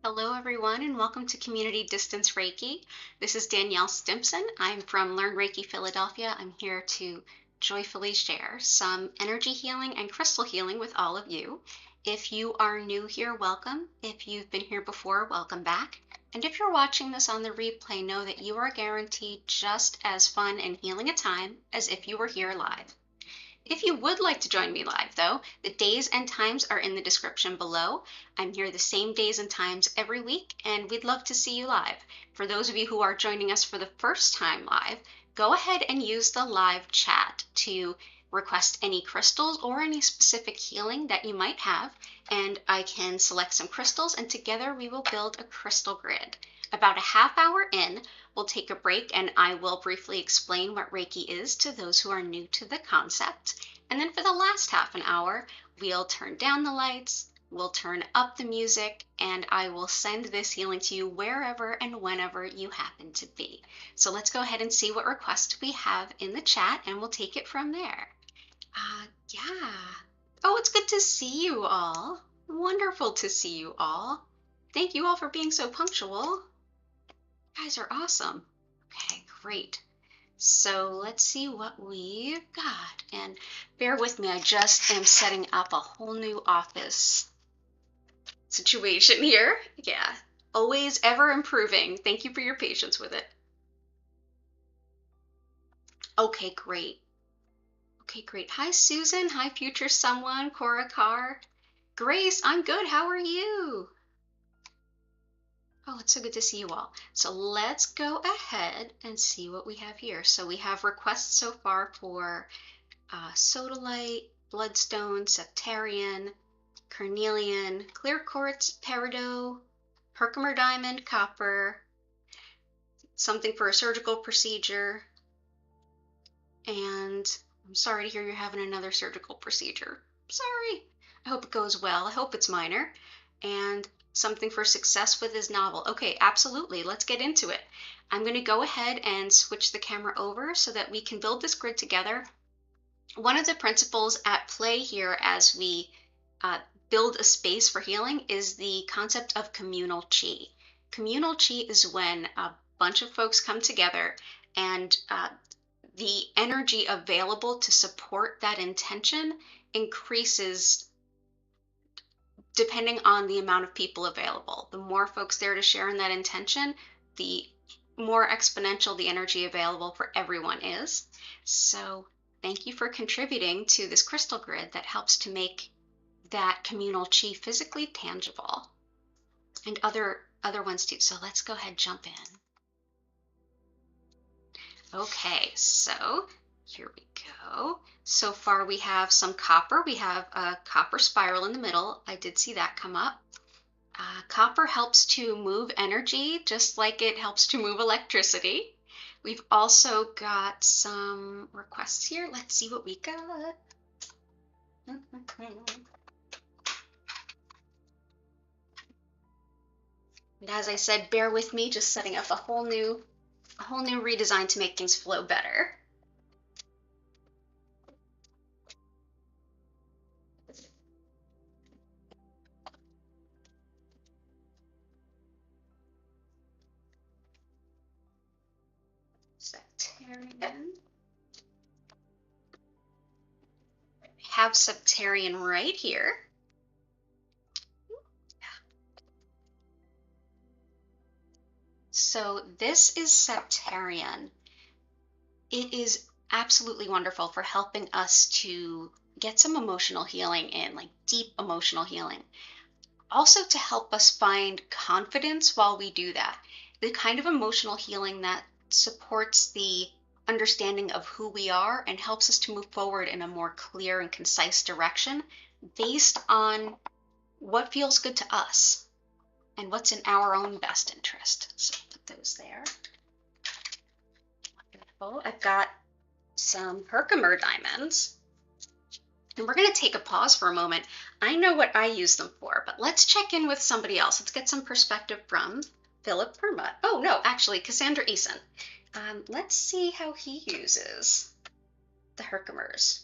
Hello everyone and welcome to Community Distance Reiki. This is Danielle Stimpson. I'm from Learn Reiki Philadelphia. I'm here to joyfully share some energy healing and crystal healing with all of you. If you are new here, welcome. If you've been here before, welcome back. And if you're watching this on the replay, know that you are guaranteed just as fun and healing a time as if you were here live. If you would like to join me live, though, the days and times are in the description below. I'm here the same days and times every week, and we'd love to see you live. For those of you who are joining us for the first time live, go ahead and use the live chat to request any crystals or any specific healing that you might have, and I can select some crystals, and together we will build a crystal grid. About a half hour in, we'll take a break and I will briefly explain what Reiki is to those who are new to the concept. And then for the last half an hour, we'll turn down the lights, we'll turn up the music, and I will send this healing to you wherever and whenever you happen to be. So let's go ahead and see what requests we have in the chat and we'll take it from there. Yeah. Oh, it's good to see you all. Wonderful to see you all. Thank you all for being so punctual. You guys are awesome. Okay, great. So let's see what we've got. And bear with me, I just am setting up a whole new office situation here. Yeah, always ever improving. Thank you for your patience with it. Okay, great. Okay, great. Hi, Susan. Hi, future someone. Cora Carr. Grace, I'm good. How are you? Oh, it's so good to see you all. So let's go ahead and see what we have here. So we have requests so far for sodalite, bloodstone, septarian, carnelian, clear quartz, peridot, herkimer diamond, copper, something for a surgical procedure, and I'm sorry to hear you're having another surgical procedure. Sorry. I hope it goes well. I hope it's minor. And something for success with his novel. Okay, absolutely. Let's get into it. I'm going to go ahead and switch the camera over so that we can build this grid together. One of the principles at play here as we build a space for healing is the concept of communal chi. Communal chi is when a bunch of folks come together and the energy available to support that intention increases depending on the amount of people available. The more folks there to share in that intention, the more exponential the energy available for everyone is. So thank you for contributing to this crystal grid that helps to make that communal chi physically tangible, and other ones too. So let's go ahead and jump in. Okay, so here we go. So far we have some copper. We have a copper spiral in the middle. I did see that come up. Copper helps to move energy just like it helps to move electricity. We've also got some requests here. Let's see what we got. And as I said, bear with me, just setting up a whole new redesign to make things flow better. Septarian. I have septarian right here. So this is septarian. It is absolutely wonderful for helping us to get some emotional healing in, like deep emotional healing. Also to help us find confidence while we do that. The kind of emotional healing that supports the understanding of who we are and helps us to move forward in a more clear and concise direction based on what feels good to us and what's in our own best interest. So put those there. Wonderful. I've got some herkimer diamonds. And we're going to take a pause for a moment. I know what I use them for, but let's check in with somebody else. Let's get some perspective from Philip Permut. Oh, no, actually, Cassandra Eason. Let's see how he uses the herkimers.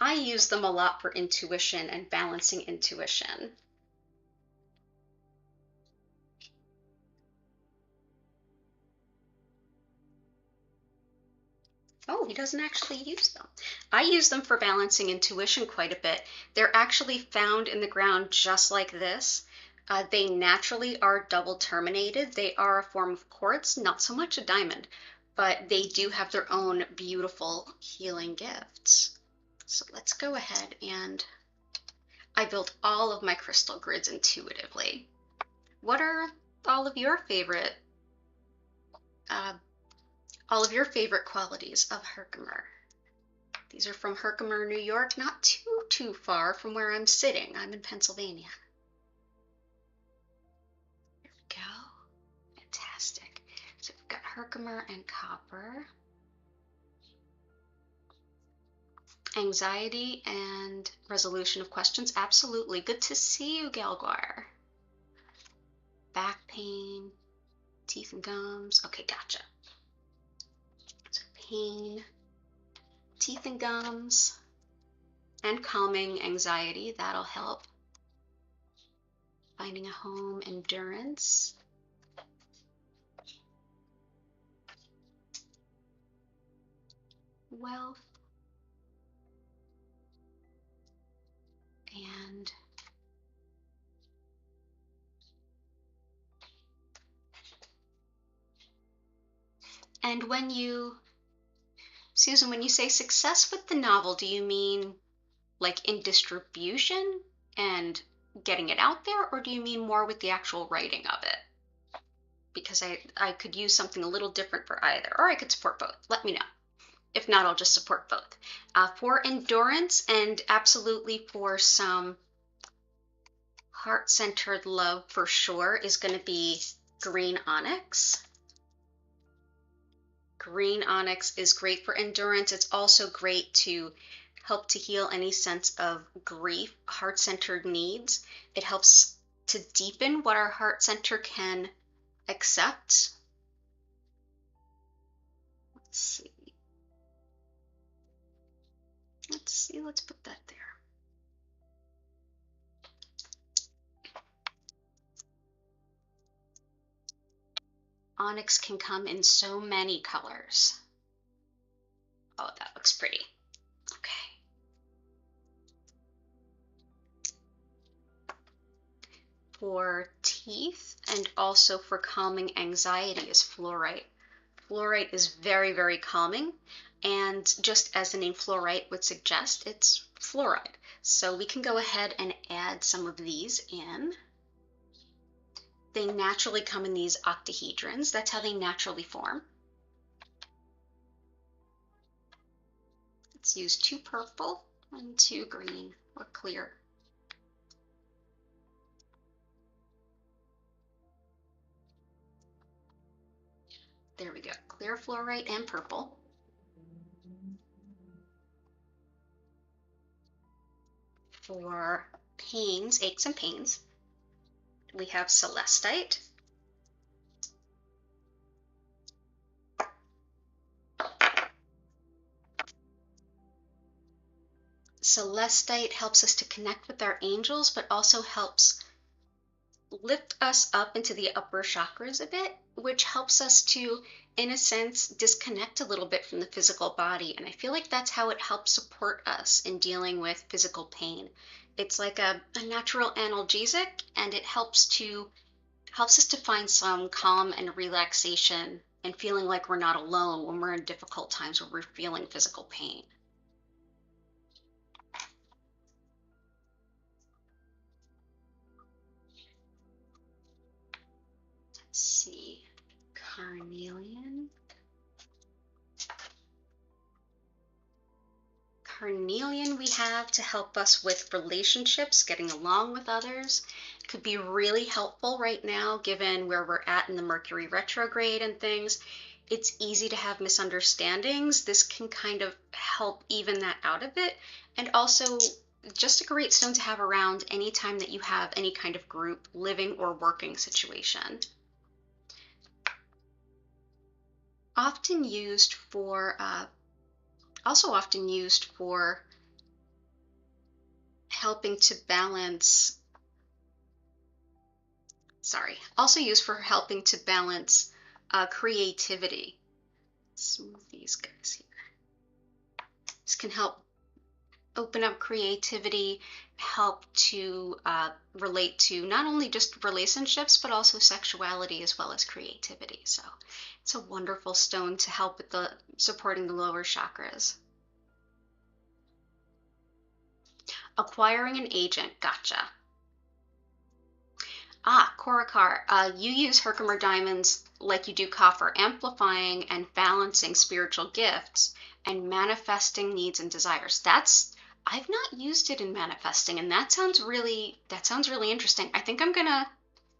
I use them a lot for intuition and balancing intuition. Oh, he doesn't actually use them. I use them for balancing intuition quite a bit. They're actually found in the ground just like this. They naturally are double terminated. They are a form of quartz, not so much a diamond, but they do have their own beautiful healing gifts. So let's go ahead and I built all of my crystal grids intuitively. What are all of your favorite uh, qualities of herkimer? These are from Herkimer, New York, not too far from where I'm sitting. I'm in Pennsylvania. There we go. Fantastic. So we've got Herkimer and copper. Anxiety and resolution of questions. Absolutely. Good to see you, Galguire. Back pain, teeth and gums. Okay, gotcha. So pain, teeth and gums, and calming anxiety. That'll help. Finding a home, endurance. Wealth. And when you, Susan, when you say success with the novel, do you mean like in distribution and getting it out there, or do you mean more with the actual writing of it? Because I could use something a little different for either, or I could support both. Let me know. If not, I'll just support both. For endurance and absolutely for some heart-centered love for sure is going to be green onyx. Green onyx is great for endurance. It's also great to help to heal any sense of grief, heart-centered needs. It helps to deepen what our heart center can accept. Let's see. Let's put that there. Onyx can come in so many colors. Oh, that looks pretty. Okay. For teeth and also for calming anxiety is fluorite. Fluorite is very, very calming, and just as the name fluorite would suggest, it's fluoride. So we can go ahead and add some of these in. They naturally come in these octahedrons. That's how they naturally form. Let's use 2 purple and 2 green or clear. There we go, clear fluorite and purple. For pains, aches and pains, we have celestite. Celestite helps us to connect with our angels, but also helps lift us up into the upper chakras a bit, which helps us to, in a sense, disconnect a little bit from the physical body. And I feel like that's how it helps support us in dealing with physical pain. It's like a natural analgesic, and it helps us to find some calm and relaxation and feeling like we're not alone when we're in difficult times where we're feeling physical pain. Let's see, carnelian. Carnelian we have to help us with relationships, getting along with others. Could be really helpful right now given where we're at in the Mercury retrograde and things. It's easy to have misunderstandings. This can kind of help even that out a bit, and also just a great stone to have around anytime that you have any kind of group living or working situation. Also often used for helping to balance, also used for helping to balance creativity. Let's move these guys here. This can help open up creativity, help to relate to not only just relationships, but also sexuality as well as creativity. So it's a wonderful stone to help with the supporting the lower chakras. Acquiring an agent, gotcha. Korakar, you use herkimer diamonds like you do copper, amplifying and balancing spiritual gifts and manifesting needs and desires. I've not used it in manifesting, and that sounds really interesting. I think I'm gonna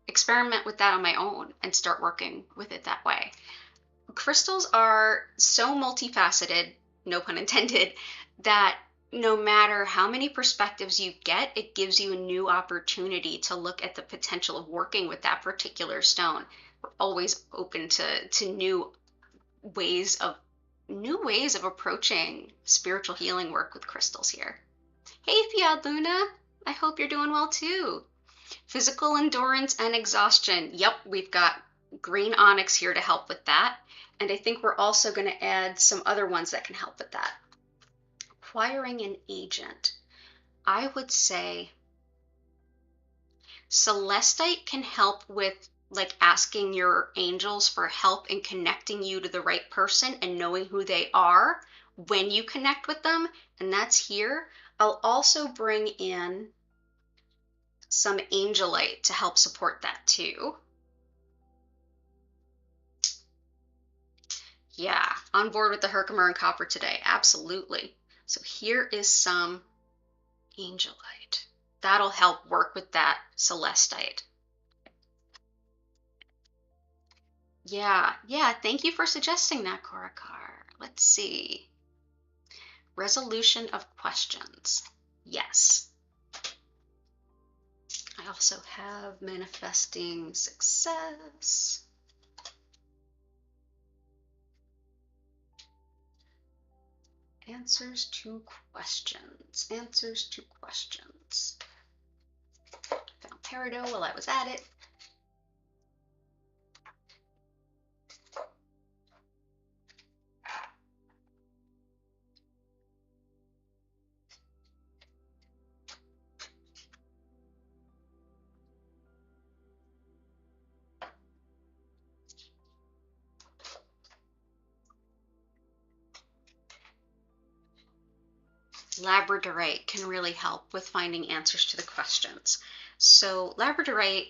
experiment with that on my own and start working with it that way. Crystals are so multifaceted, no pun intended, that no matter how many perspectives you get, it gives you a new opportunity to look at the potential of working with that particular stone. We're always open to new ways of approaching spiritual healing work with crystals here. Hey, Fiat Luna, I hope you're doing well too. Physical endurance and exhaustion. Yep, we've got green onyx here to help with that. And I think we're also going to add some other ones that can help with that. Acquiring an agent. I would say celestite can help with like asking your angels for help in connecting you to the right person and knowing who they are when you connect with them. And that's here. I'll also bring in some angelite to help support that too. Yeah, on board with the herkimer and copper today. Absolutely. So here is some angelite. That'll help work with that celestite. Yeah. Thank you for suggesting that, Korakar. Let's see. Resolution of questions. Yes. I also have manifesting success. Answers to questions. Found peridot while I was at it. Labradorite can really help with finding answers to the questions. So labradorite,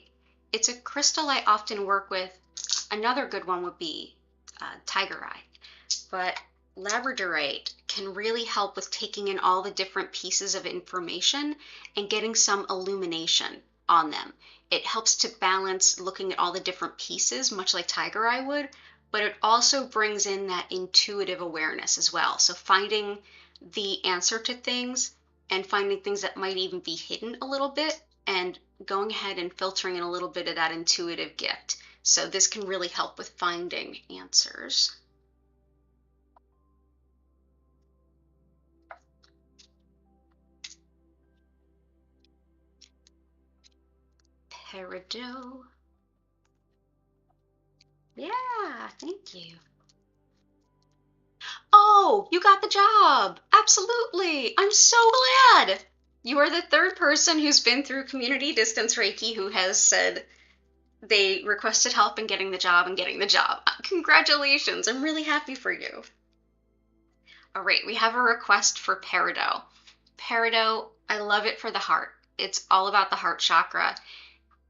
it's a crystal I often work with. Another good one would be tiger eye. But labradorite can really help with taking in all the different pieces of information and getting some illumination on them. It helps to balance looking at all the different pieces, much like tiger eye would, but it also brings in that intuitive awareness as well. So finding the answer to things and finding things that might even be hidden a little bit and going ahead and filtering in a little bit of that intuitive gift. So this can really help with finding answers. Peridot. Yeah, thank you. Oh, you got the job. Absolutely. I'm so glad. You are the third person who's been through community distance Reiki who has said they requested help in getting the job and getting the job. Congratulations. I'm really happy for you. All right, we have a request for peridot. Peridot, I love it for the heart. It's all about the heart chakra.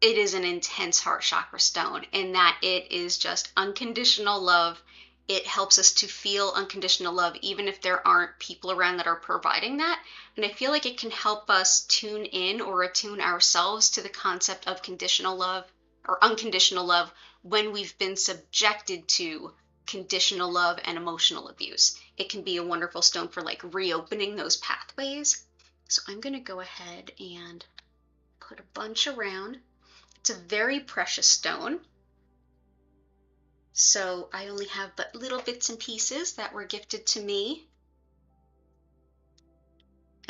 It is an intense heart chakra stone in that it is just unconditional love. It helps us to feel unconditional love even if there aren't people around that are providing that. And I feel like it can help us tune in or attune ourselves to the concept of conditional love or unconditional love when we've been subjected to conditional love and emotional abuse. It can be a wonderful stone for like reopening those pathways. So I'm going to go ahead and put a bunch around. It's a very precious stone. So I only have but little bits and pieces that were gifted to me.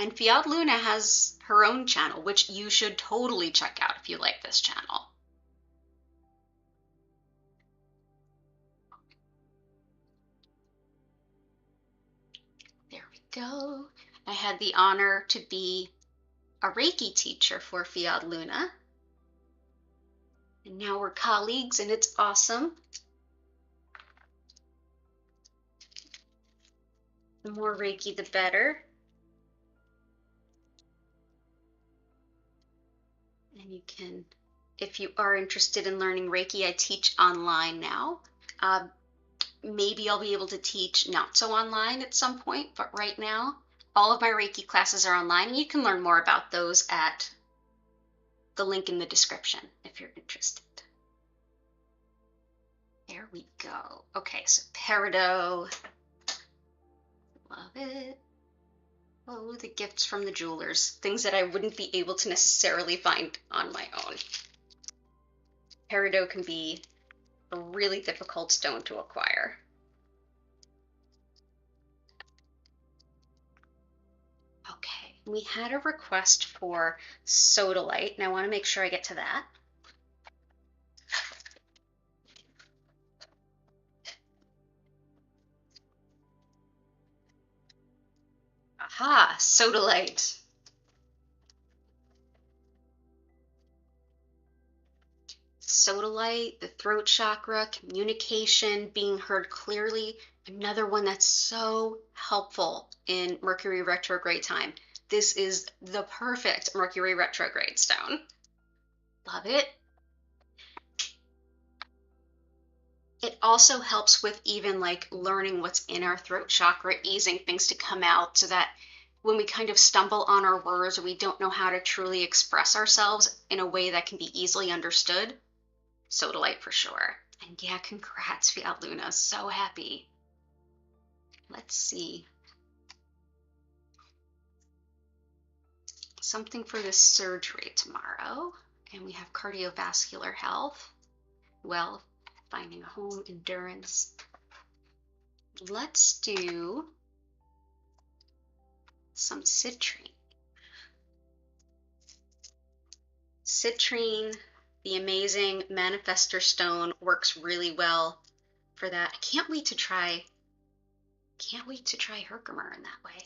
And Fiat Luna has her own channel, which you should totally check out if you like this channel. There we go. I had the honor to be a Reiki teacher for Fiat Luna. And now we're colleagues, and it's awesome. The more Reiki, the better. And you can, if you are interested in learning Reiki, I teach online now. Maybe I'll be able to teach not so online at some point, but right now, all of my Reiki classes are online, and you can learn more about those at the link in the description if you're interested. There we go. Okay, so peridot. Love it. Oh, the gifts from the jewelers. Things that I wouldn't be able to necessarily find on my own. Peridot can be a really difficult stone to acquire. Okay, we had a request for sodalite, and I want to make sure I get to that. Aha, sodalite. Sodalite, the throat chakra, communication, being heard clearly. Another one that's so helpful in Mercury retrograde time. This is the perfect Mercury retrograde stone. Love it. It also helps with even like learning what's in our throat chakra, easing things to come out so that when we kind of stumble on our words or we don't know how to truly express ourselves in a way that can be easily understood, sodalite for sure. And yeah, congrats, Fiat Luna. So happy. Let's see. Something for this surgery tomorrow. And we have cardiovascular health. Well, finding a home, endurance. Let's do some citrine. Citrine, the amazing manifestor stone, works really well for that. I can't wait to try herkimer in that way.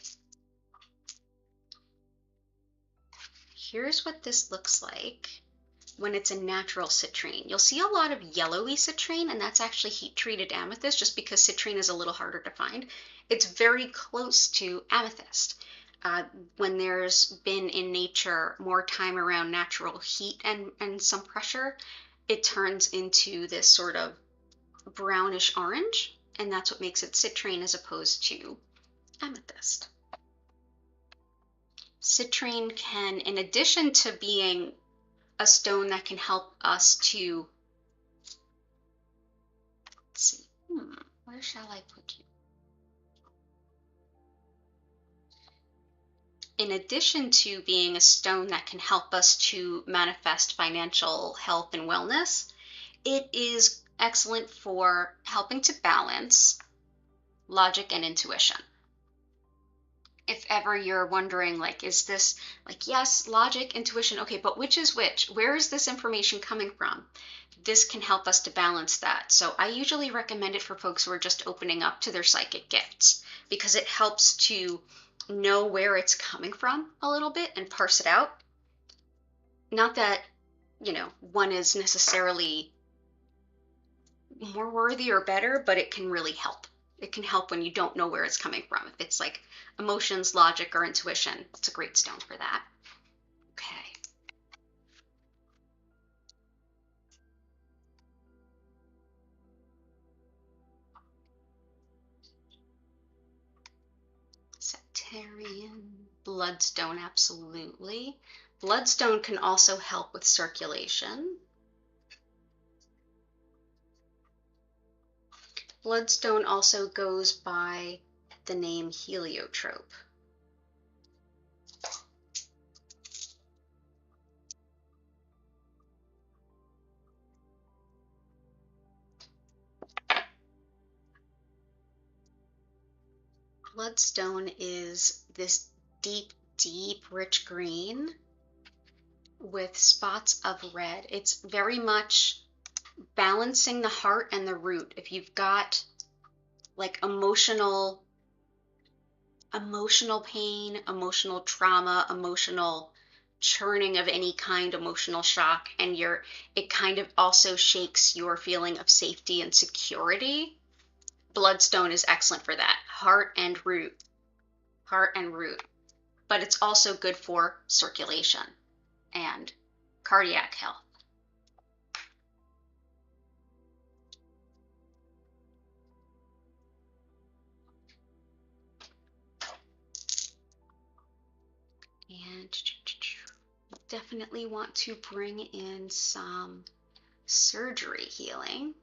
Here's what this looks like when it's a natural citrine. You'll see a lot of yellowy citrine, and that's actually heat-treated amethyst, just because citrine is a little harder to find. It's very close to amethyst. When there's been in nature more time around natural heat and some pressure, it turns into this sort of brownish orange, and that's what makes it citrine as opposed to amethyst. Citrine can, in addition to being a stone that can help us to, let's see, where shall I put you? In addition to being a stone that can help us to manifest financial health and wellness, it is excellent for helping to balance logic and intuition. If ever you're wondering, like, is this, like, yes, logic, intuition, okay, but which is which? Where is this information coming from? This can help us to balance that. So I usually recommend it for folks who are just opening up to their psychic gifts, because it helps to know where it's coming from a little bit and parse it out. Not that, one is necessarily more worthy or better, but it can really help. It can help when you don't know where it's coming from. If it's like emotions, logic, or intuition, it's a great stone for that. Okay. Septarian, bloodstone, absolutely. Bloodstone can also help with circulation. Bloodstone also goes by the name heliotrope. Bloodstone is this deep, deep, rich green with spots of red. It's very much balancing the heart and the root. If you've got like emotional pain, emotional trauma, emotional churning of any kind, emotional shock, and it kind of also shakes your feeling of safety and security. Bloodstone is excellent for that. Heart and root. But it's also good for circulation and cardiac health. And definitely want to bring in some surgery healing.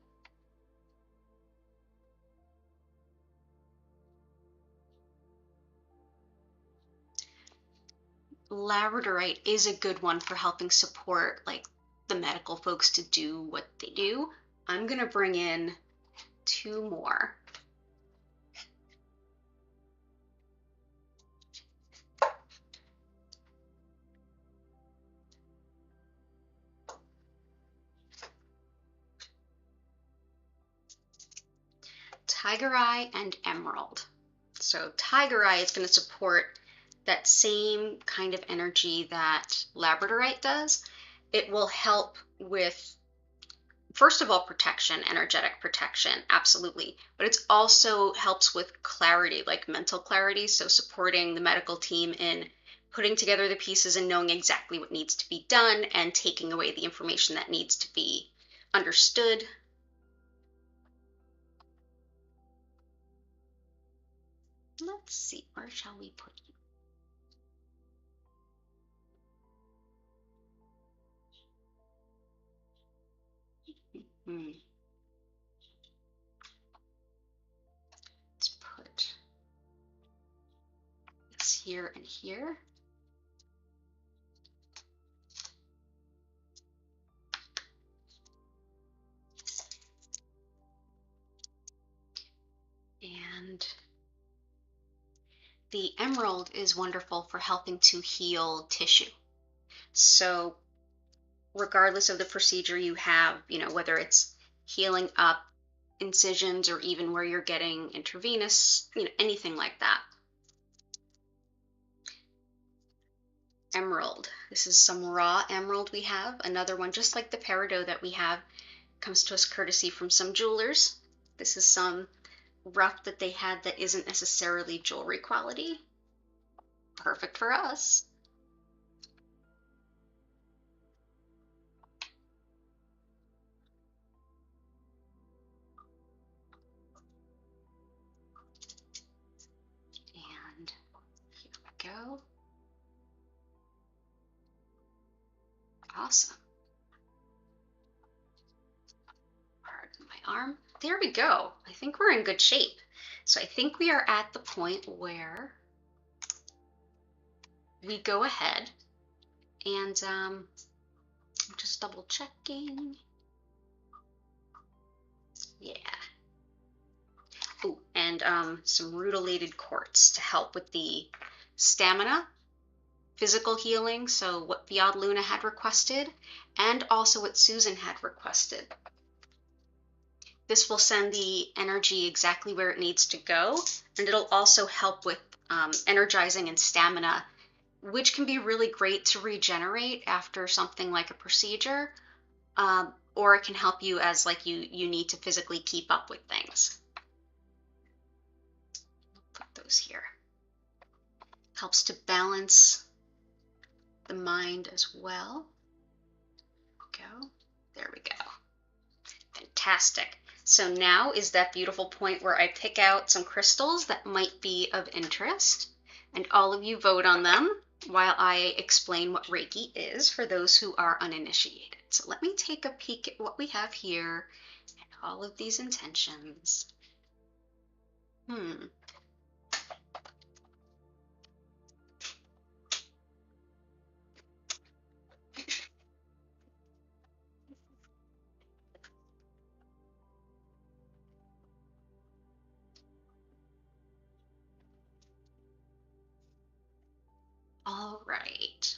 Labradorite is a good one for helping support like the medical folks to do what they do. I'm gonna bring in 2 more. Tiger eye and emerald. So tiger eye is going to support that same kind of energy that labradorite does. It will help with, first of all, protection, energetic protection, absolutely. But it also helps with clarity, like mental clarity. So supporting the medical team in putting together the pieces and knowing exactly what needs to be done and taking away the information that needs to be understood. Let's see, where shall we put you? Let's put this here and here. And the emerald is wonderful for helping to heal tissue. So regardless of the procedure you have, whether it's healing up incisions or even where you're getting intravenous, anything like that. Emerald. This is some raw emerald we have. Another one, just like the peridot that we have, comes to us courtesy from some jewelers. This is some rough that they had that isn't necessarily jewelry quality. Perfect for us. And here we go. Awesome. Pardon my arm. There we go. I think we're in good shape. So I think we are at the point where we go ahead and I'm just double checking. Yeah. Oh, and some rutilated quartz to help with the stamina, physical healing, so what Viad Luna had requested, and also what Susan had requested. This will send the energy exactly where it needs to go, and it'll also help with energizing and stamina, which can be really great to regenerate after something like a procedure, or it can help you as like you need to physically keep up with things. Put those here. Helps to balance the mind as well. There we go. Fantastic. So now is that beautiful point where I pick out some crystals that might be of interest, and all of you vote on them while I explain what Reiki is for those who are uninitiated. So let me take a peek at what we have here and all of these intentions. right.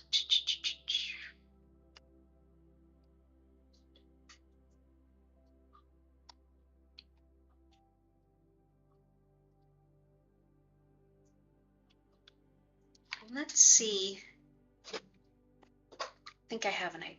Let's see. I think I have an idea.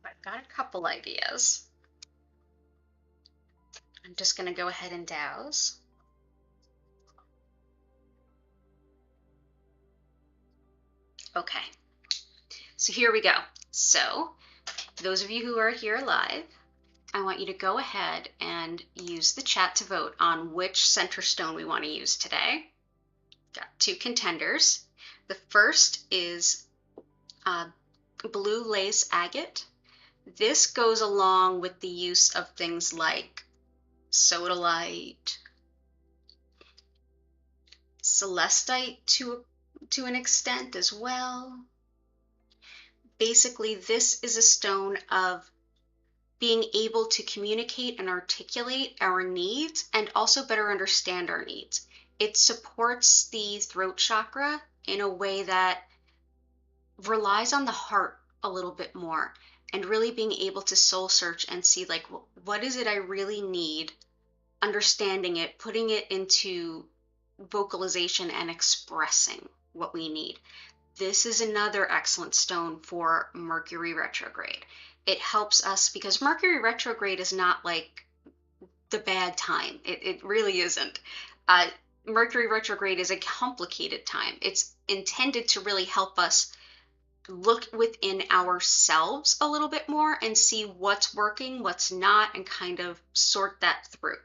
I've got a couple ideas. I'm just going to go ahead and douse. Okay, so here we go. So those of you who are here live, I want you to go ahead and use the chat to vote on which center stone we want to use today. Got two contenders. The first is blue lace agate. This goes along with the use of things like sodalite, celestite to an extent as well. Basically, this is a stone of being able to communicate and articulate our needs and also better understand our needs. It supports the throat chakra in a way that relies on the heart a little bit more, and really being able to soul search and see, like, what is it I really need, understanding it, putting it into vocalization and expressing what we need. This is another excellent stone for Mercury retrograde. It helps us because Mercury retrograde is not like the bad time. It really isn't. Mercury retrograde is a complicated time. It's intended to really help us look within ourselves a little bit more and see what's working, what's not, and kind of sort that through.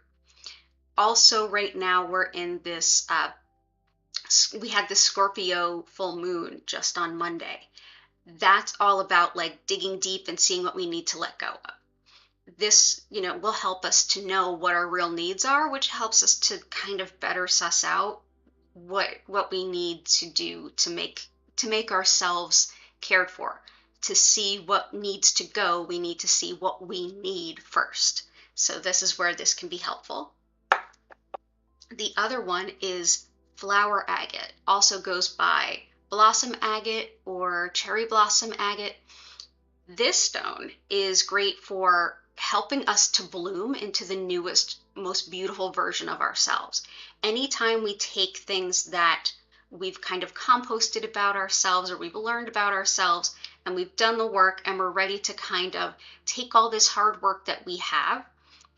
Also, right now we're in this, we had the Scorpio full moon just on Monday. That's all about like digging deep and seeing what we need to let go of. This, will help us to know what our real needs are, which helps us to kind of better suss out what we need to do to make ourselves cared for. To see what needs to go, we need to see what we need first. So this is where this can be helpful. The other one is flower agate, also goes by blossom agate or cherry blossom agate. This stone is great for helping us to bloom into the newest, most beautiful version of ourselves. Anytime we take things that we've kind of composted about ourselves or we've learned about ourselves and we've done the work and we're ready to kind of take all this hard work that we have,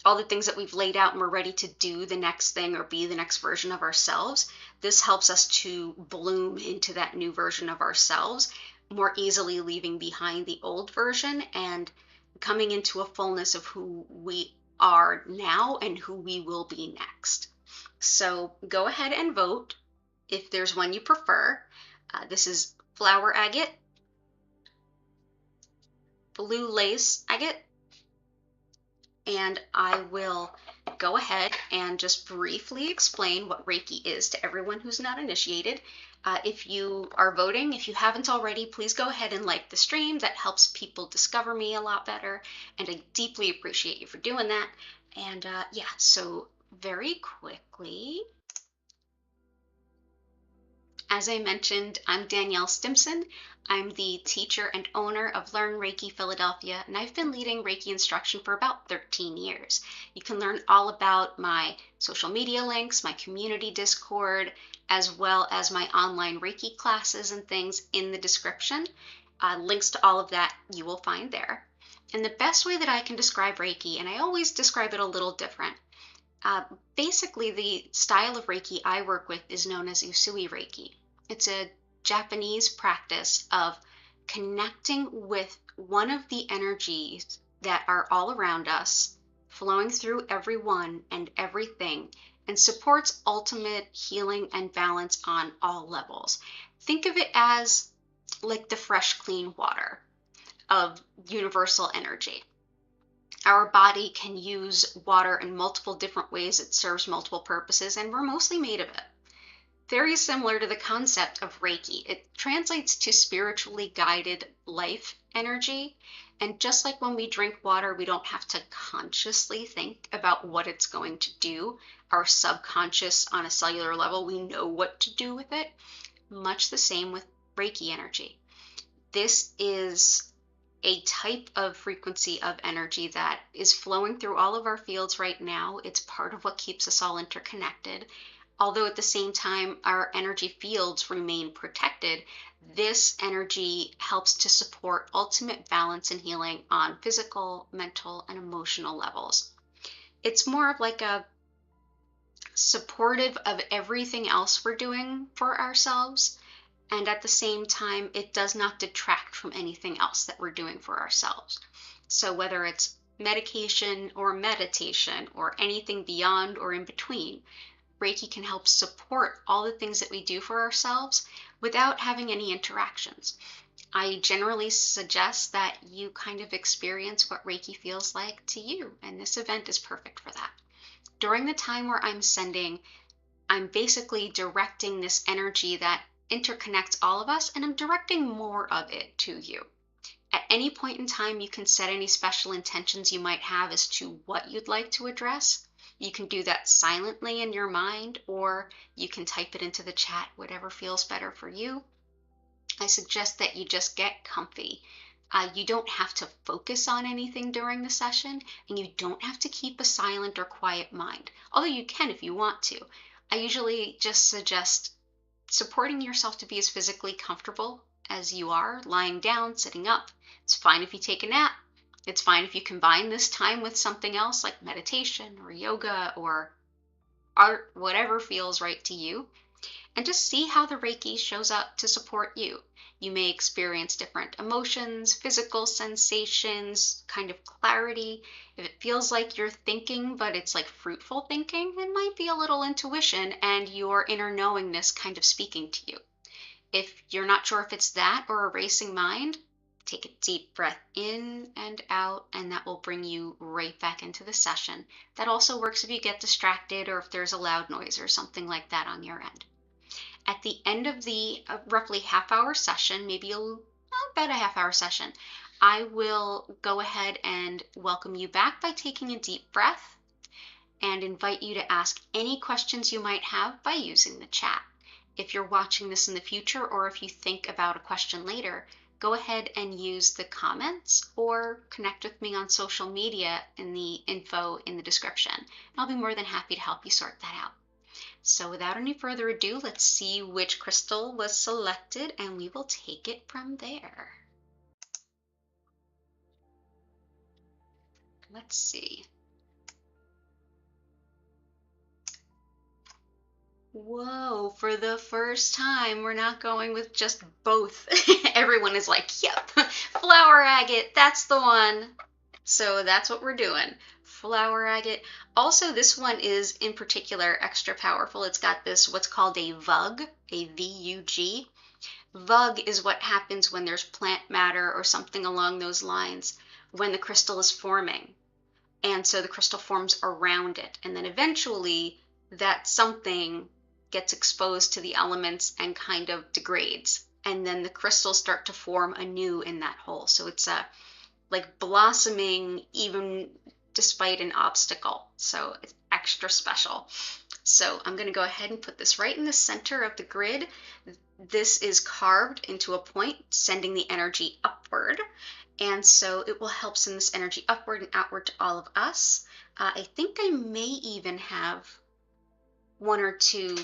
all the things that we've laid out, and we're ready to do the next thing or be the next version of ourselves, this helps us to bloom into that new version of ourselves more easily, leaving behind the old version and coming into a fullness of who we are now and who we will be next. So go ahead and vote if there's one you prefer. This is flower agate, blue lace agate, and I will go ahead and just briefly explain what Reiki is to everyone who's not initiated. If you are voting, if you haven't already, please go ahead and like the stream. That helps people discover me a lot better, and I deeply appreciate you for doing that. And yeah, so very quickly, as I mentioned, I'm Danielle Stimpson. I'm the teacher and owner of Learn Reiki Philadelphia, and I've been leading Reiki instruction for about 13 years. You can learn all about my social media links, my community Discord, as well as my online Reiki classes and things in the description. Links to all of that you will find there. And the best way that I can describe Reiki, and I always describe it a little different, basically the style of Reiki I work with is known as Usui Reiki. It's a Japanese practice of connecting with one of the energies that are all around us, flowing through everyone and everything, and supports ultimate healing and balance on all levels. Think of it as like the fresh, clean water of universal energy. Our body can use water in multiple different ways. It serves multiple purposes, and we're mostly made of it. Very similar to the concept of Reiki. It translates to spiritually guided life energy. And just like when we drink water, we don't have to consciously think about what it's going to do. Our subconscious on a cellular level, we know what to do with it. Much the same with Reiki energy. This is a type of frequency of energy that is flowing through all of our fields right now. It's part of what keeps us all interconnected. Although at the same time our energy fields remain protected, this energy helps to support ultimate balance and healing on physical, mental, and emotional levels. It's more of like a supportive of everything else we're doing for ourselves, and at the same time, it does not detract from anything else that we're doing for ourselves. So whether it's medication or meditation or anything beyond or in between, Reiki can help support all the things that we do for ourselves without having any interactions. I generally suggest that you kind of experience what Reiki feels like to you, and this event is perfect for that. During the time where I'm sending, I'm basically directing this energy that interconnects all of us, and I'm directing more of it to you. At any point in time, you can set any special intentions you might have as to what you'd like to address. You can do that silently in your mind, or you can type it into the chat, whatever feels better for you. I suggest that you just get comfy. You don't have to focus on anything during the session, and you don't have to keep a silent or quiet mind, although you can if you want to. I usually just suggest supporting yourself to be as physically comfortable as you are, lying down, sitting up. It's fine if you take a nap. It's fine if you combine this time with something else like meditation or yoga or art, whatever feels right to you, and just see how the Reiki shows up to support you. You may experience different emotions, physical sensations, kind of clarity. If it feels like you're thinking, but it's like fruitful thinking, it might be a little intuition and your inner knowingness kind of speaking to you. If you're not sure if it's that or a racing mind, take a deep breath in and out, and that will bring you right back into the session. That also works if you get distracted or if there's a loud noise or something like that on your end. At the end of the roughly half-hour session, maybe about a half-hour session, I will go ahead and welcome you back by taking a deep breath and invite you to ask any questions you might have by using the chat. If you're watching this in the future, or if you think about a question later, go ahead and use the comments or connect with me on social media in the info in the description. I'll be more than happy to help you sort that out. So without any further ado, let's see which crystal was selected, and we will take it from there. Let's see. Whoa, for the first time, we're not going with just both. Everyone is like, yep, flower agate, that's the one. So that's what we're doing. Flower agate. Also, this one is in particular extra powerful. It's got this, what's called a VUG, a V-U-G. VUG is what happens when there's plant matter or something along those lines when the crystal is forming. And so the crystal forms around it. And then eventually that something gets exposed to the elements and kind of degrades. And then the crystals start to form anew in that hole. So it's like blossoming even despite an obstacle. So it's extra special. So I'm going to go ahead and put this right in the center of the grid. This is carved into a point, sending the energy upward. And so it will help send this energy upward and outward to all of us. I think I may even have one or two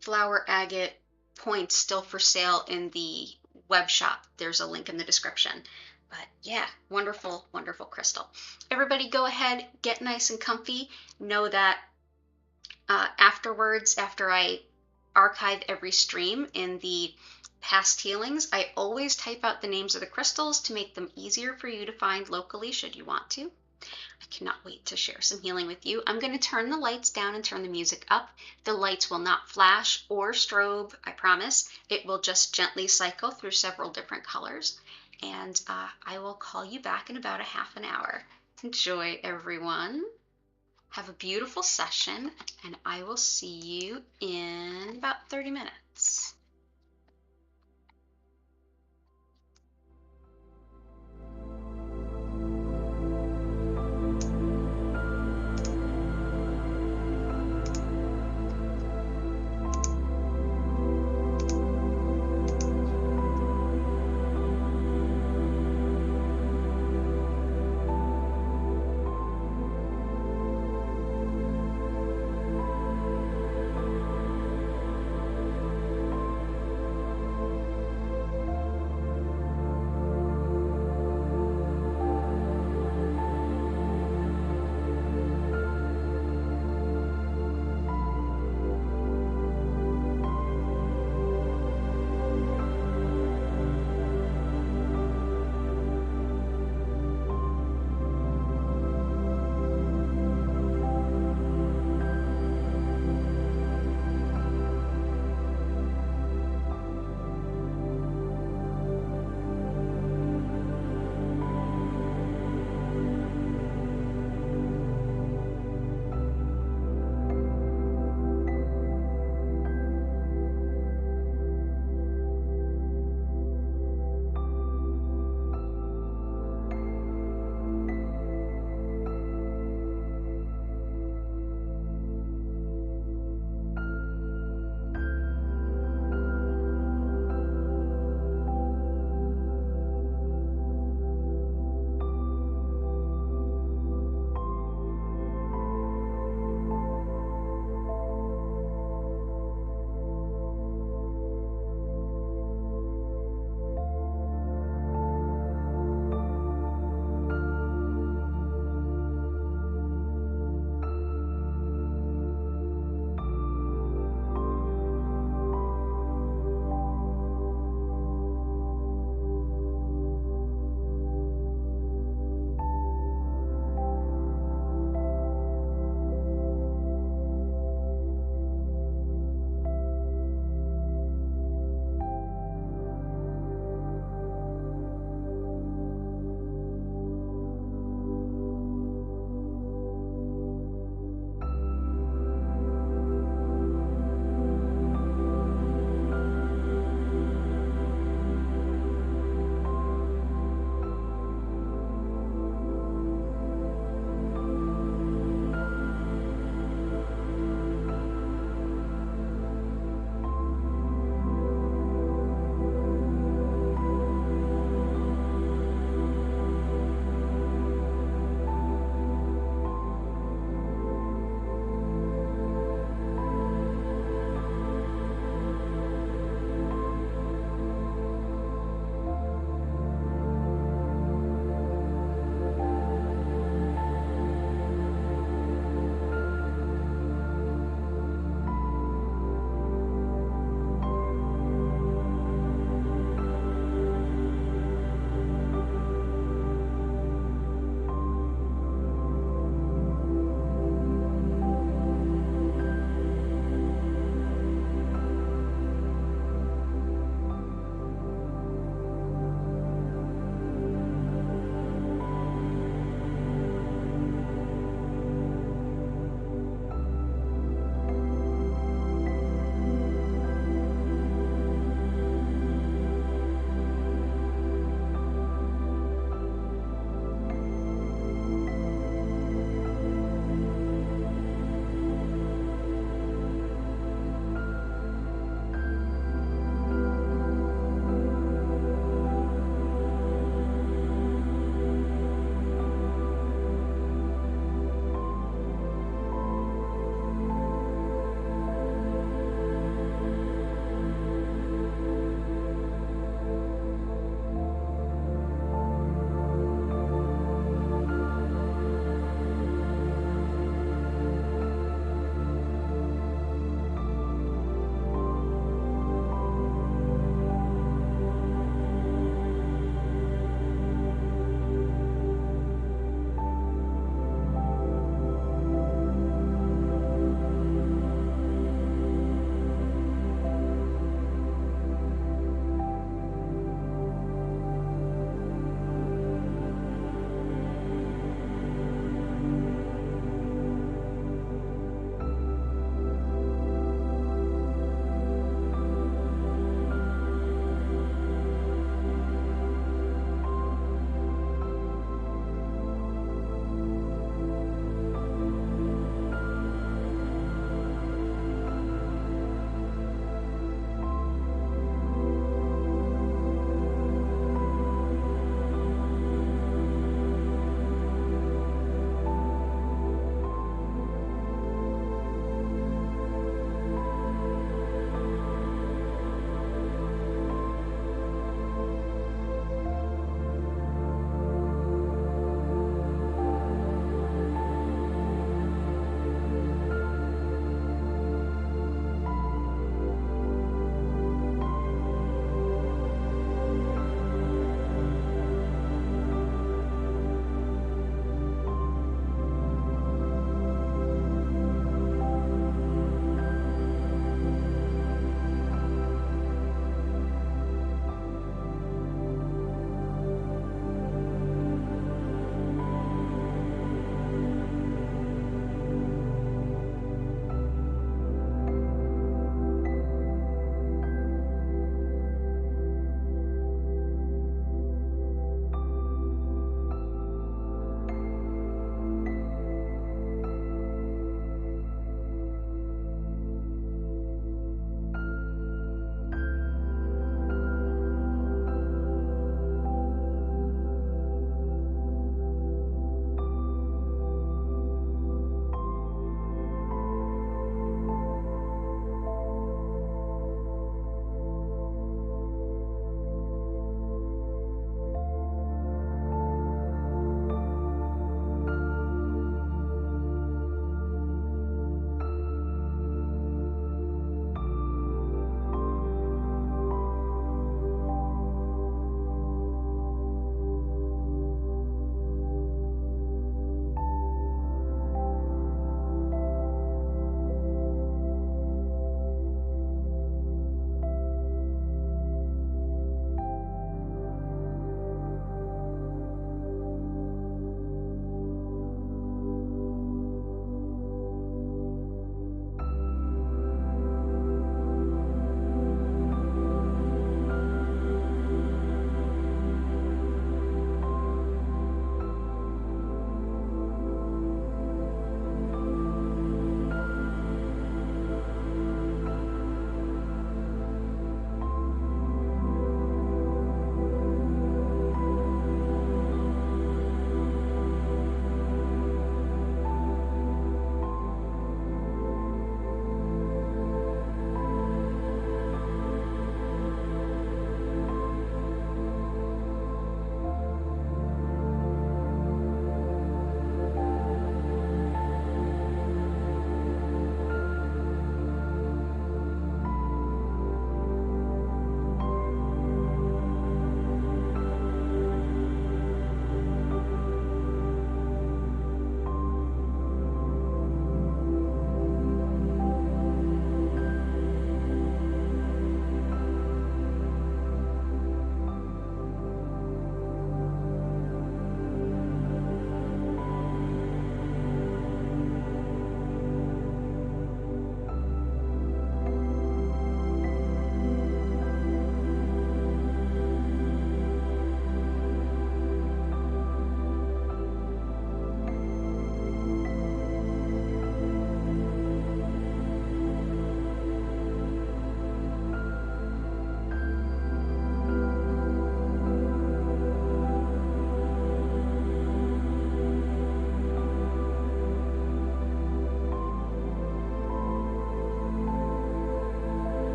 flower agate points still for sale in the web shop. There's a link in the description. But yeah, wonderful, wonderful crystal. Everybody go ahead, get nice and comfy. Know that afterwards, after I archive every stream in the past healings, I always type out the names of the crystals to make them easier for you to find locally should you want to. I cannot wait to share some healing with you. I'm going to turn the lights down and turn the music up. The lights will not flash or strobe, I promise. It will just gently cycle through several different colors. And I will call you back in about a half an hour. Enjoy, everyone. Have a beautiful session, and I will see you in about 30 minutes.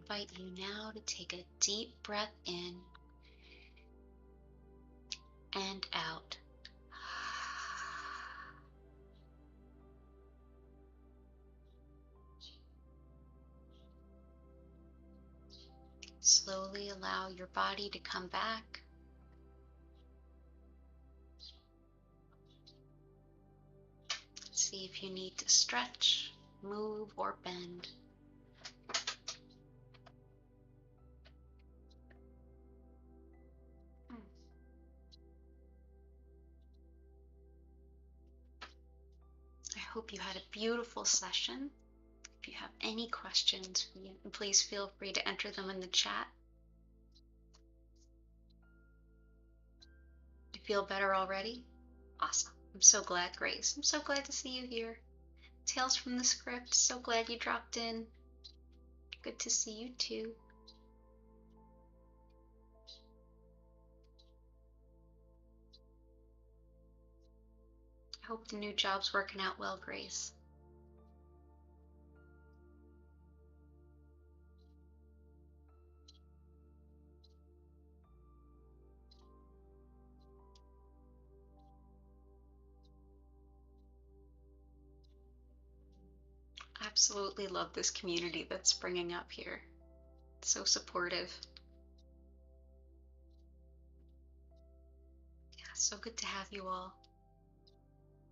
invite you now to take a deep breath in and out. Slowly allow your body to come back. See if you need to stretch, move, or bend. I hope you had a beautiful session. If you have any questions, please feel free to enter them in the chat. You feel better already? Awesome. I'm so glad, Grace. I'm so glad to see you here. Tales from the Script, so glad you dropped in. Good to see you too. I hope the new job's working out well, Grace. Absolutely love this community that's springing up here. It's so supportive. Yeah, so good to have you all.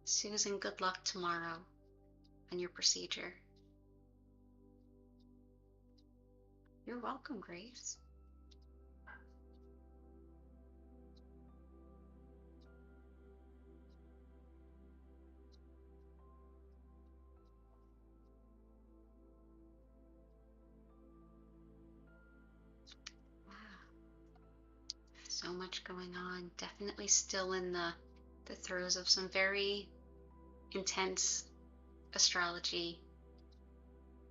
Susan, good luck tomorrow on your procedure. You're welcome, Grace. Wow. So much going on. Definitely still in the throes of some very intense astrology.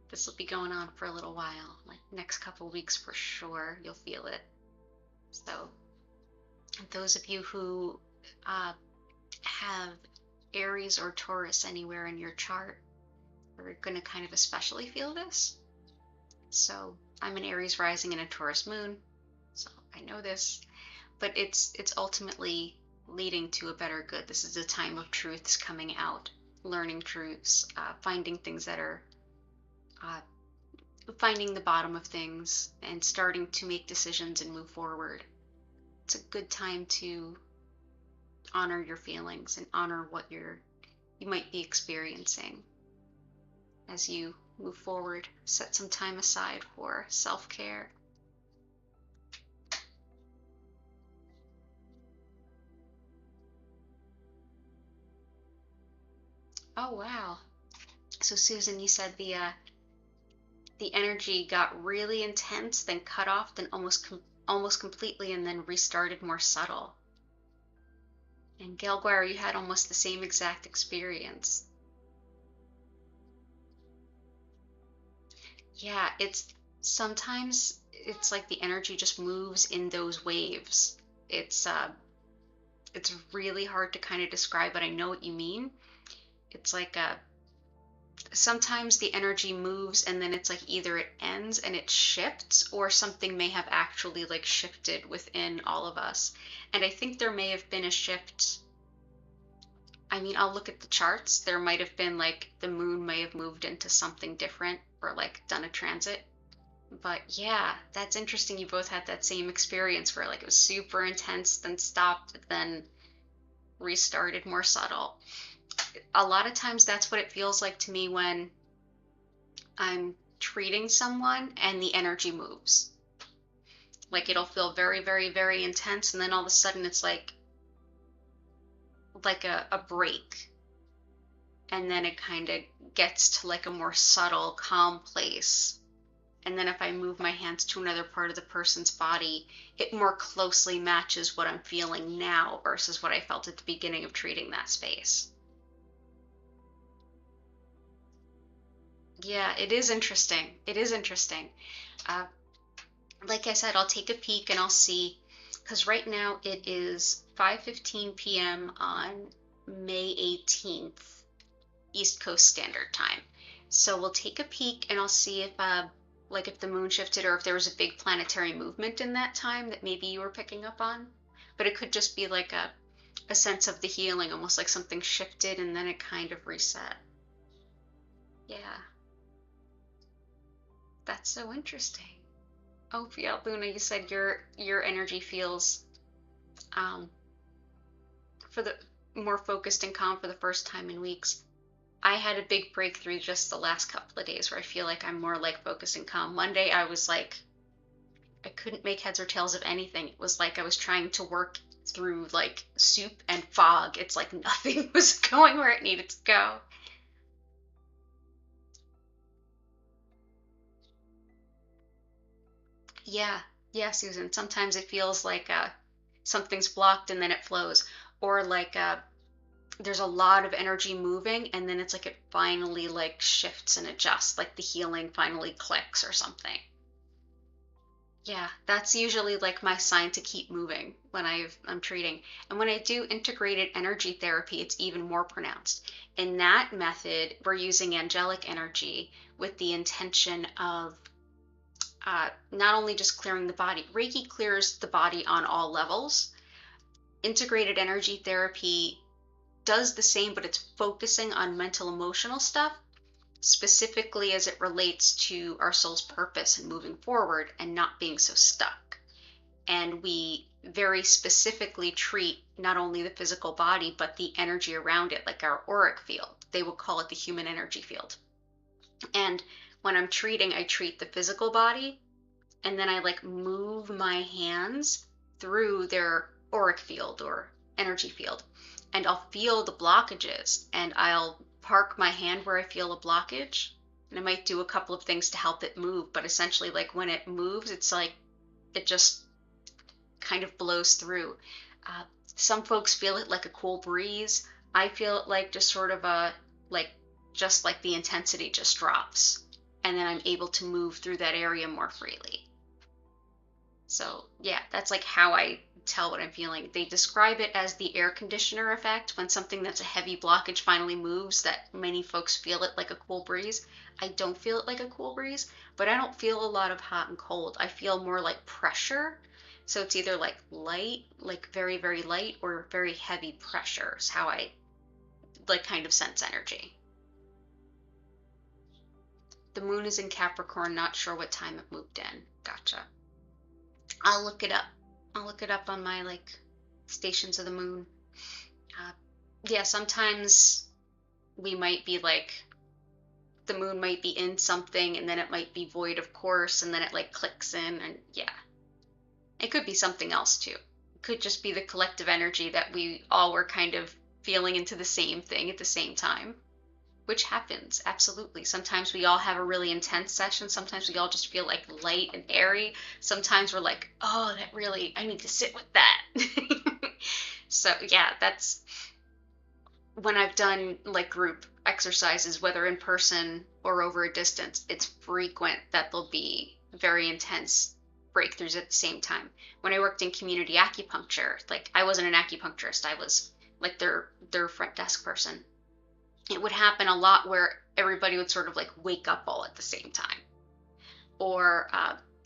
This will be going on for a little while, like next couple weeks for sure. You'll feel it. So, those of you who have Aries or Taurus anywhere in your chart are going to kind of especially feel this. So, I'm an Aries rising and a Taurus moon, so I know this, but it's ultimately leading to a better good. This is a time of truths coming out, learning truths, finding things that are finding the bottom of things and starting to make decisions and move forward. It's a good time to honor your feelings and honor what you might be experiencing as you move forward. Set some time aside for self-care. Oh wow. So Susan, you said the energy got really intense, then cut off, then almost completely, and then restarted more subtle. And Gelguire, you had almost the same exact experience. Yeah, sometimes it's like the energy just moves in those waves. It's really hard to kind of describe, but I know what you mean. It's like sometimes the energy moves and then it's like either it ends and it shifts, or something may have actually like shifted within all of us. And I think there may have been a shift. I mean, I'll look at the charts. There might have been like the moon may have moved into something different or like done a transit. But yeah, that's interesting. You both had that same experience where like it was super intense, then stopped, then restarted more subtle. A lot of times that's what it feels like to me when I'm treating someone and the energy moves. Like it'll feel very, very, very intense, and then all of a sudden it's like a break. And then it kind of gets to like a more subtle, calm place. And then if I move my hands to another part of the person's body, it more closely matches what I'm feeling now versus what I felt at the beginning of treating that space. Yeah, it is interesting. It is interesting. Like I said, I'll take a peek and I'll see, because right now it is 5:15 p.m. on May 18th, East Coast Standard Time. So we'll take a peek and I'll see if like if the moon shifted or if there was a big planetary movement in that time that maybe you were picking up on. But it could just be like a sense of the healing, almost like something shifted and then it kind of reset. Yeah, that's so interesting. Oh, yeah, Luna, you said your energy feels um, for the more focused and calm for the first time in weeks. I had a big breakthrough just the last couple of days where I feel like I'm more like focused and calm. Monday, I was like, I couldn't make heads or tails of anything. It was like I was trying to work through like soup and fog. It's like nothing was going where it needed to go. Yeah, yeah, Susan. Sometimes it feels like something's blocked and then it flows, or like there's a lot of energy moving and then it's like it finally like shifts and adjusts, like the healing finally clicks or something. Yeah, that's usually like my sign to keep moving when I'm treating. And when I do integrated energy therapy, it's even more pronounced. In that method, we're using angelic energy with the intention of not only just clearing the body. Reiki clears the body on all levels. Integrated energy therapy does the same, but it's focusing on mental emotional stuff, specifically as it relates to our soul's purpose and moving forward and not being so stuck. And we very specifically treat not only the physical body, but the energy around it, like our auric field. They would call it the human energy field. And when I'm treating, I treat the physical body, and then I like move my hands through their auric field or energy field. And I'll feel the blockages and I'll park my hand where I feel a blockage. And I might do a couple of things to help it move, but essentially, like when it moves, it's like it just kind of blows through. Uh, some folks feel it like a cool breeze. I feel it like just sort of like, just like the intensity just drops. And then I'm able to move through that area more freely. So yeah, that's like how I tell what I'm feeling. They describe it as the air conditioner effect when something that's a heavy blockage finally moves, that many folks feel it like a cool breeze. I don't feel it like a cool breeze, but I don't feel a lot of hot and cold. I feel more like pressure. So it's either like light, like very, very light, or very heavy pressure is how I like kind of sense energy. The moon is in Capricorn, not sure what time it moved in. Gotcha. I'll look it up. I'll look it up on my like stations of the moon. Uh, yeah, sometimes we might be like, the moon might be in something and then it might be void of course and then it like clicks in, and yeah. It could be something else too. It could just be the collective energy that we all were kind of feeling into the same thing at the same time, which happens, absolutely. Sometimes we all have a really intense session. Sometimes we all just feel like light and airy. Sometimes we're like, oh, that really, I need to sit with that. So yeah, that's when I've done like group exercises, whether in person or over a distance, it's frequent that there'll be very intense breakthroughs at the same time. When I worked in community acupuncture, like I wasn't an acupuncturist, I was like their front desk person. It would happen a lot where everybody would sort of like wake up all at the same time, or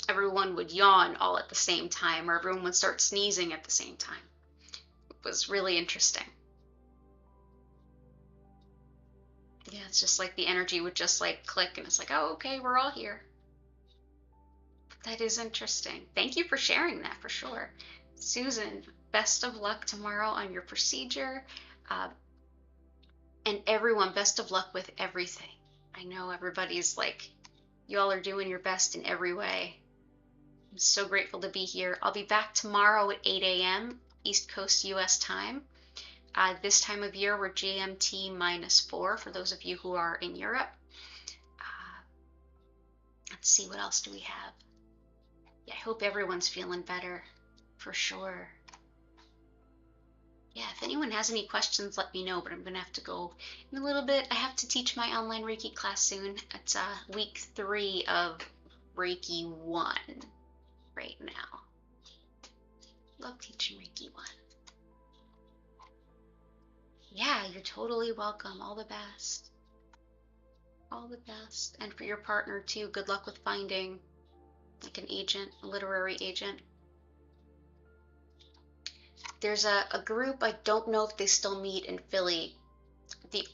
everyone would yawn all at the same time, or everyone would start sneezing at the same time. It was really interesting. Yeah, it's just like the energy would just like click and it's like, oh, okay, we're all here. That is interesting. Thank you for sharing that, for sure. Susan, best of luck tomorrow on your procedure. Uh, and everyone, best of luck with everything. I know everybody's like, y'all are doing your best in every way. I'm so grateful to be here. I'll be back tomorrow at 8 a.m. East Coast US time. This time of year, we're GMT -4 for those of you who are in Europe. Let's see, what else do we have? Yeah, I hope everyone's feeling better, for sure. Yeah, if anyone has any questions, let me know, but I'm going to have to go in a little bit. I have to teach my online Reiki class soon. It's week 3 of Reiki 1 right now. Love teaching Reiki 1. Yeah, you're totally welcome. All the best. All the best. And for your partner too, good luck with finding like an agent, a literary agent. There's a group, I don't know if they still meet in Philly, the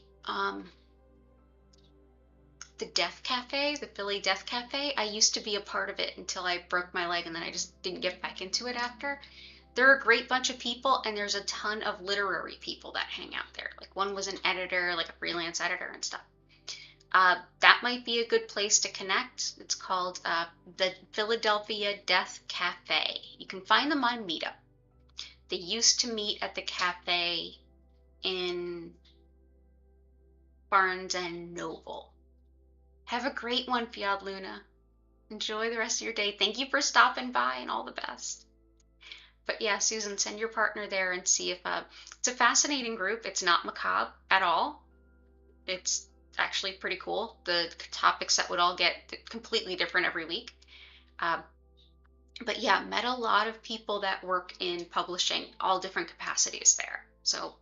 the Death Cafe, the Philly Death Cafe. I used to be a part of it until I broke my leg, and then I just didn't get back into it after. They're a great bunch of people, and there's a ton of literary people that hang out there. Like one was an editor, like a freelance editor and stuff. That might be a good place to connect. It's called the Philadelphia Death Cafe. You can find them on Meetup. They used to meet at the cafe in Barnes and Noble. Have a great one, Fiat Luna. Enjoy the rest of your day. Thank you for stopping by, and all the best. But yeah, Susan, send your partner there and see if it's a fascinating group. It's not macabre at all. It's actually pretty cool. The topics that would all get completely different every week. But yeah, met a lot of people that work in publishing, all different capacities there. So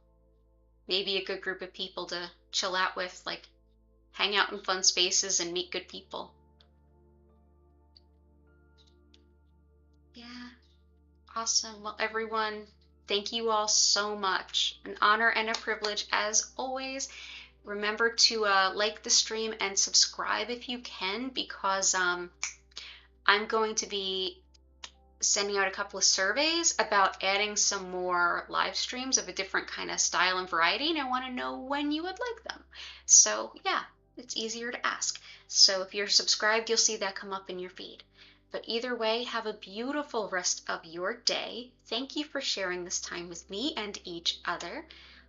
maybe a good group of people to chill out with, like hang out in fun spaces and meet good people. Yeah, awesome. Well, everyone, thank you all so much. An honor and a privilege as always. Remember to like the stream and subscribe if you can, because I'm going to be sending out a couple of surveys about adding some more live streams of a different kind of style and variety, and I want to know when you would like them. So yeah, it's easier to ask. So if you're subscribed, you'll see that come up in your feed. But either way, have a beautiful rest of your day. Thank you for sharing this time with me and each other.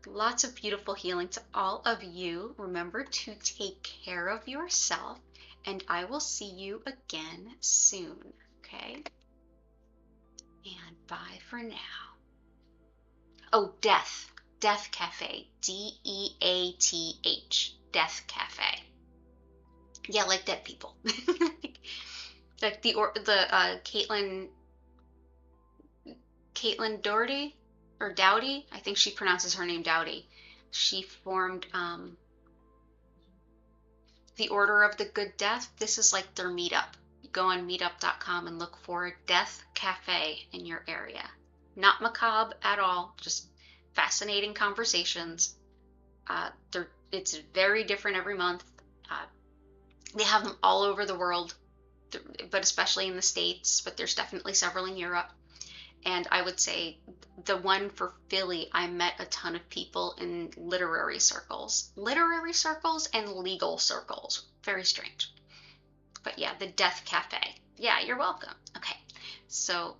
Lots of beautiful healing to all of you. Remember to take care of yourself, and I will see you again soon. Okay? And bye for now. Oh, Death Cafe. Death. Death Cafe. Yeah, like dead people. Like the Caitlin Doherty or Dowdy. I think she pronounces her name Dowdy. She formed the Order of the Good Death. This is like their meetup. Go on meetup.com and look for Death Cafe in your area. Not macabre at all, just fascinating conversations. It's very different every month. They have them all over the world, but especially in the States, but there's definitely several in Europe. And I would say the one for Philly, I met a ton of people in literary circles and legal circles. Very strange. But yeah, the Death Cafe. Yeah, you're welcome. Okay, so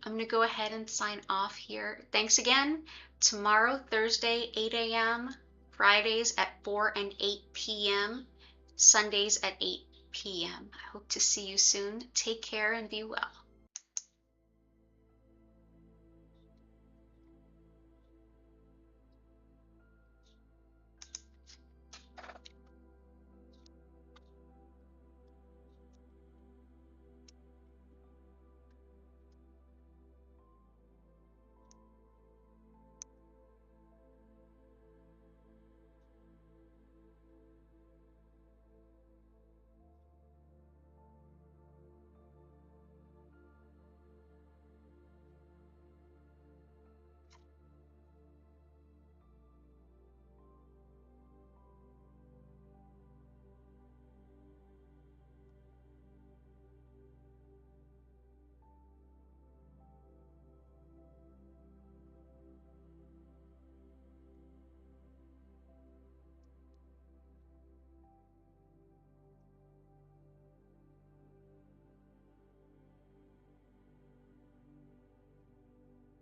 I'm going to go ahead and sign off here. Thanks again. Tomorrow, Thursday, 8 a.m., Fridays at 4 and 8 p.m., Sundays at 8 p.m. I hope to see you soon. Take care and be well.